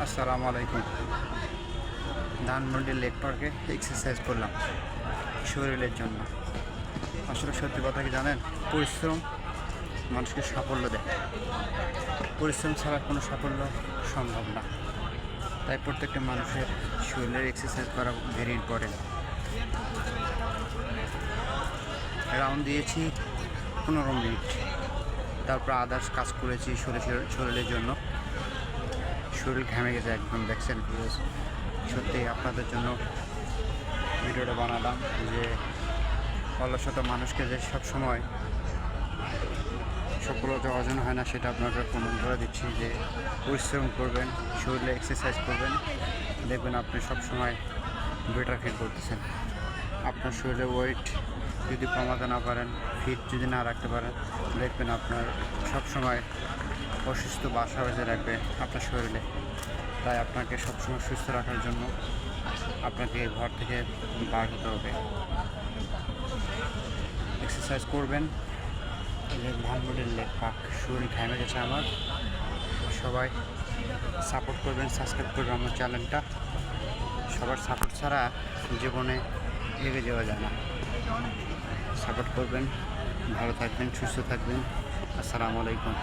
আসসালামু আলাইকুম। ধানমন্ডি লেক পার্কে এক্সারসাইজ করলাম শরীরের জন্য। আসলে সত্যি কথা কি জানেন, পরিশ্রম মানুষকে সাফল্য দেয়। পরিশ্রম ছাড়া কোনো সাফল্য সম্ভব না। তাই প্রত্যেকটা মানুষের শরীরের এক্সারসাইজ করা ভেরি ইম্পর্টেন্ট। রাউন্ড দিয়েছি 15 মিনিট, তারপর আদার্স কাজ করেছি শরীরের জন্য। শরীর ঘেমে গেছে একদম, দেখছেন ভিউজ। সত্যি আপনাদের জন্য ভিডিওটা বানালাম যে অলসত মানুষকে যে সবসময় সফলতা অর্জন হয় না, সেটা আপনাকে প্রমাণ করে দিচ্ছি যে পরিশ্রম করবেন, শরীরে এক্সারসাইজ করবেন, দেখবেন আপনি সবসময় বেটার ফিল করতেছেন। আপনার শরীরে ওয়েট যদি কমাতে না পারেন, ফিট যদি না রাখতে পারেন, দেখবেন আপনার সবসময় অসুস্থ বাসা বেঁধে রাখবে আপনার শরীরে। তাই আপনাকে সবসময় সুস্থ রাখার জন্য আপনাকে ঘর থেকে বার হতে হবে, এক্সারসাইজ করবেন। ধানমন্ডি লেক পার্ক, শরীর ঘেমে গেছে আমার। সবাই সাপোর্ট করবেন, সাবস্ক্রাইব করবেন আমার চ্যানেলটা। সবার সাপোর্ট ছাড়া জীবনে এগিয়ে যাওয়া যায় না। সাপোর্ট করবেন, ভালো থাকবেন, সুস্থ থাকবেন। আসসালামু আলাইকুম।